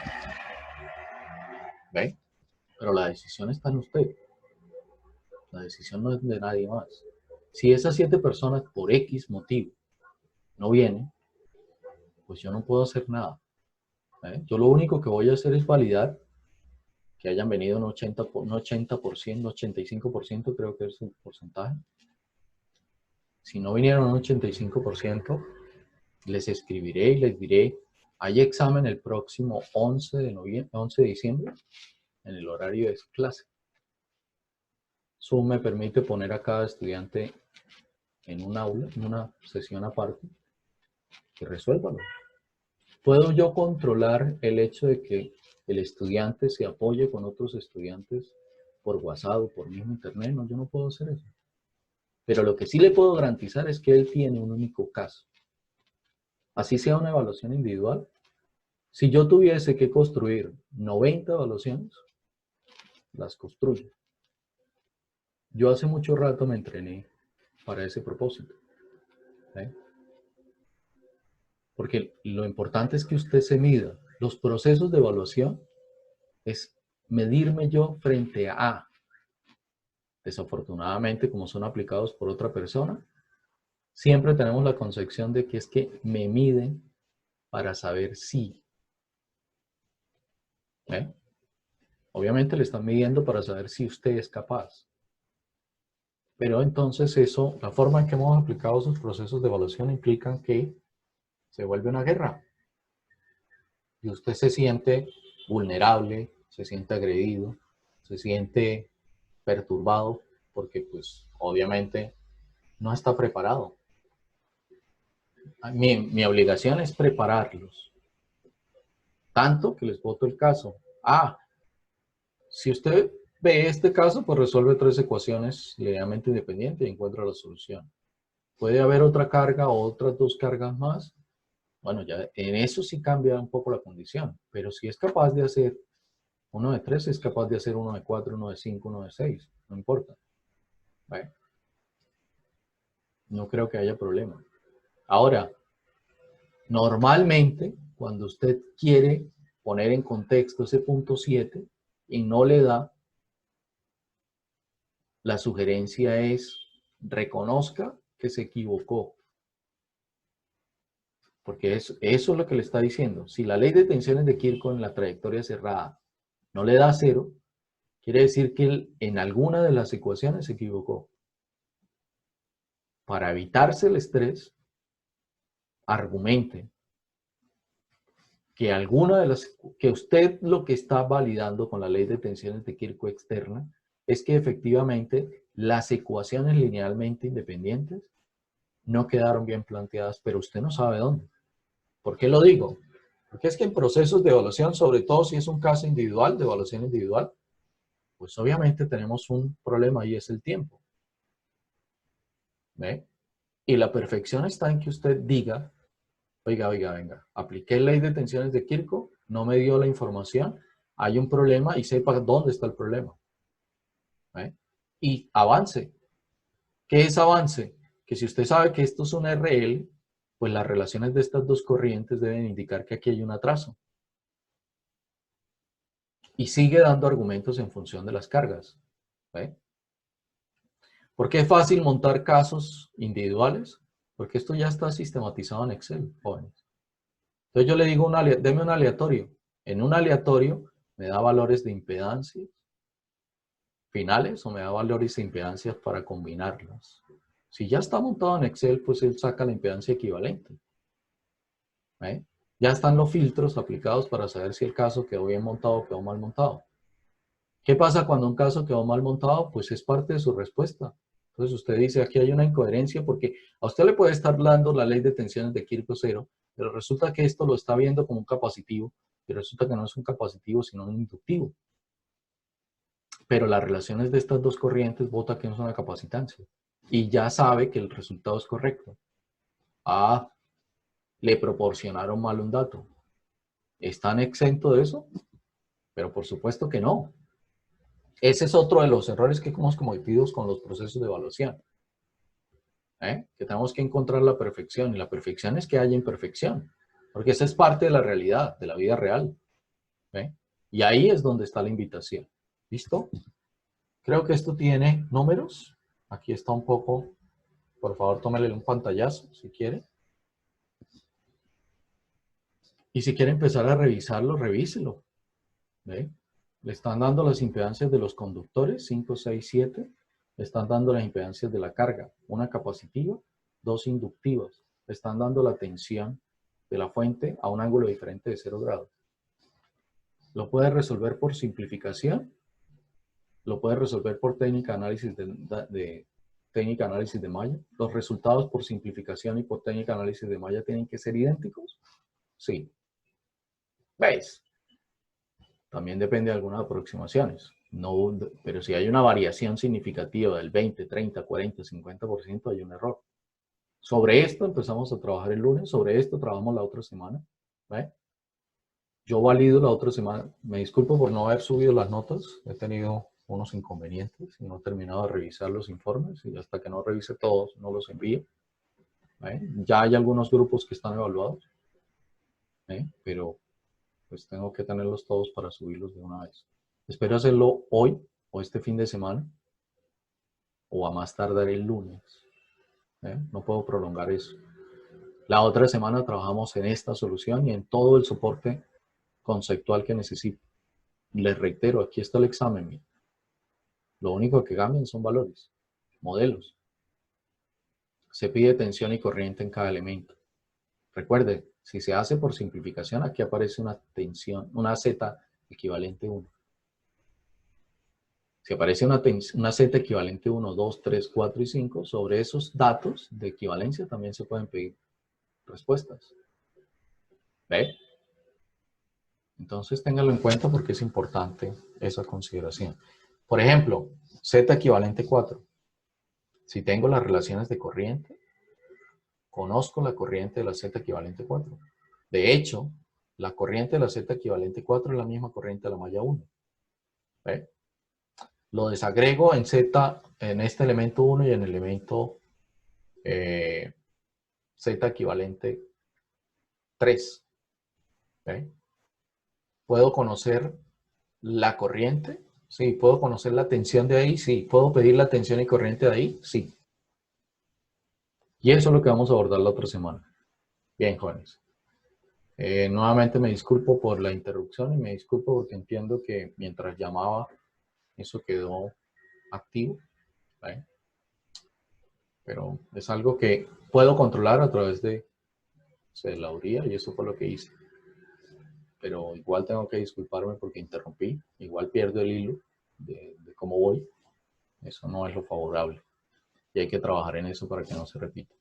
¿Ve? Pero la decisión está en usted. La decisión no es de nadie más. Si esas 7 personas por X motivo no vienen, pues yo no puedo hacer nada. ¿Ve? Yo lo único que voy a hacer es validar que hayan venido un 80%, un 85% creo que es el porcentaje. Si no vinieron un 85%, les escribiré y les diré, hay examen el próximo 11 de diciembre en el horario de clase. Zoom me permite poner a cada estudiante en un aula, en una sesión aparte, que resuélvalo. ¿Puedo yo controlar el hecho de que el estudiante se apoye con otros estudiantes por WhatsApp o por mismo internet? No, yo no puedo hacer eso. Pero lo que sí le puedo garantizar es que él tiene un único caso. Así sea una evaluación individual. Si yo tuviese que construir 90 evaluaciones, las construyo. Yo hace mucho rato me entrené para ese propósito. ¿Eh? Porque lo importante es que usted se mida. Los procesos de evaluación es medirme yo frente a. Desafortunadamente, como son aplicados por otra persona, siempre tenemos la concepción de que es que me miden para saber si. ¿Eh? Obviamente le están midiendo para saber si usted es capaz. Pero entonces eso, la forma en que hemos aplicado esos procesos de evaluación implican que se vuelve una guerra. Y usted se siente vulnerable, se siente agredido, se siente perturbado porque pues obviamente no está preparado. Mi obligación es prepararlos. Tanto que les boto el caso. Si usted ve este caso, pues resuelve 3 ecuaciones linealmente independientes y encuentra la solución. Puede haber otra carga o otras 2 cargas más. Bueno, ya en eso sí cambia un poco la condición. Pero si es capaz de hacer 1 de 3, es capaz de hacer 1 de 4, 1 de 5, 1 de 6. No importa. ¿Vale? No creo que haya problema. Ahora, normalmente, cuando usted quiere poner en contexto ese punto 7 y no le da, la sugerencia es reconozca que se equivocó. Porque eso es lo que le está diciendo. Si la ley de tensiones de Kirchhoff en la trayectoria cerrada no le da 0, quiere decir que él en alguna de las ecuaciones se equivocó. Para evitarse el estrés, argumente que alguna de las que usted lo que está validando con la ley de tensiones de Kirchhoff externa es que efectivamente las ecuaciones linealmente independientes no quedaron bien planteadas, pero usted no sabe dónde. ¿Por qué lo digo? Porque es que en procesos de evaluación, sobre todo si es un caso individual, de evaluación individual, pues obviamente tenemos un problema y es el tiempo. ¿Ve? Y la perfección está en que usted diga, oiga, venga, apliqué ley de tensiones de Kirchhoff, no me dio la información, hay un problema y sepa dónde está el problema. ¿Ve? Y avance. ¿Qué es avance? Que si usted sabe que esto es un RL, pues las relaciones de estas dos corrientes deben indicar que aquí hay un atraso. Y sigue dando argumentos en función de las cargas. ¿Ve? ¿Por qué es fácil montar casos individuales? Porque esto ya está sistematizado en Excel, jóvenes. Entonces yo le digo, deme un aleatorio. En un aleatorio me da valores de impedancia finales o me da valores de impedancias para combinarlas. Si ya está montado en Excel, pues él saca la impedancia equivalente. ¿Eh? Ya están los filtros aplicados para saber si el caso quedó bien montado o quedó mal montado. ¿Qué pasa cuando un caso quedó mal montado? Pues es parte de su respuesta. Entonces usted dice, aquí hay una incoherencia porque a usted le puede estar dando la ley de tensiones de Kirchhoff 0, pero resulta que esto lo está viendo como un capacitivo y resulta que no es un capacitivo, sino un inductivo. Pero las relaciones de estas dos corrientes vota que no es una capacitancia. Y ya sabe que el resultado es correcto. Ah, le proporcionaron mal un dato. ¿Están exentos de eso? Pero por supuesto que no. Ese es otro de los errores que hemos cometido con los procesos de evaluación. Que tenemos que encontrar la perfección, y la perfección es que haya imperfección, porque esa es parte de la realidad, de la vida real. Y ahí es donde está la invitación. ¿Listo? Creo que esto tiene números. Aquí está un poco. Por favor, tómele un pantallazo si quiere. Y si quiere empezar a revisarlo, revíselo. ¿Ve? Le están dando las impedancias de los conductores, 5, 6, 7. Le están dando las impedancias de la carga, una capacitiva, dos inductivas. Le están dando la tensión de la fuente a un ángulo diferente de 0 grados. Lo puede resolver por simplificación. Lo puede resolver por técnica de análisis de malla. Los resultados por simplificación y por técnica de análisis de malla tienen que ser idénticos. Sí. ¿Veis? También depende de algunas aproximaciones. No, pero si hay una variación significativa del 20, 30, 40, 50%, hay un error. Sobre esto empezamos a trabajar el lunes, sobre esto trabajamos la otra semana. ¿Ve? Yo valido la otra semana. Me disculpo por no haber subido las notas. He tenido unos inconvenientes y no he terminado de revisar los informes, y hasta que no revise todos no los envío. Ya hay algunos grupos que están evaluados, pero pues tengo que tenerlos todos para subirlos de una vez. Espero hacerlo hoy o este fin de semana, o a más tardar el lunes. No puedo prolongar eso. La otra semana trabajamos en esta solución y en todo el soporte conceptual que necesito. Les reitero, aquí está el examen. Lo único que cambian son valores, modelos. Se pide tensión y corriente en cada elemento. Recuerde, si se hace por simplificación, aquí aparece una tensión, una Z equivalente 1. Si aparece una Z equivalente 1, 2, 3, 4 y 5, sobre esos datos de equivalencia también se pueden pedir respuestas. ¿Ve? Entonces téngalo en cuenta porque es importante esa consideración. Por ejemplo, Z equivalente 4. Si tengo las relaciones de corriente, conozco la corriente de la Z equivalente 4. De hecho, la corriente de la Z equivalente 4 es la misma corriente de la malla 1. ¿Ve? Lo desagrego en Z, en este elemento 1 y en el elemento Z equivalente 3. ¿Ve? ¿Puedo conocer la corriente? Sí. ¿Puedo conocer la tensión de ahí? Sí. ¿Puedo pedir la tensión y corriente de ahí? Sí. Y eso es lo que vamos a abordar la otra semana. Bien, jóvenes. Nuevamente me disculpo por la interrupción y me disculpo porque entiendo que mientras llamaba eso quedó activo. ¿Vale? Pero es algo que puedo controlar a través de la URIA y eso fue lo que hice. Pero igual tengo que disculparme porque interrumpí. Igual pierdo el hilo de cómo voy. Eso no es lo favorable. Y hay que trabajar en eso para que no se repita.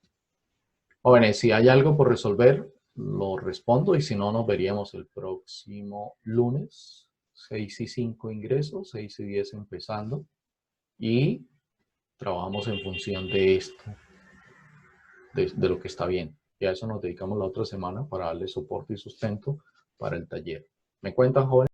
Jóvenes, si hay algo por resolver, lo respondo y si no, nos veríamos el próximo lunes. 6 y 5 ingresos, 6 y 10 empezando. Y trabajamos en función de esto, de lo que está bien. Y a eso nos dedicamos la otra semana para darle soporte y sustento para el taller. ¿Me cuentan, jóvenes?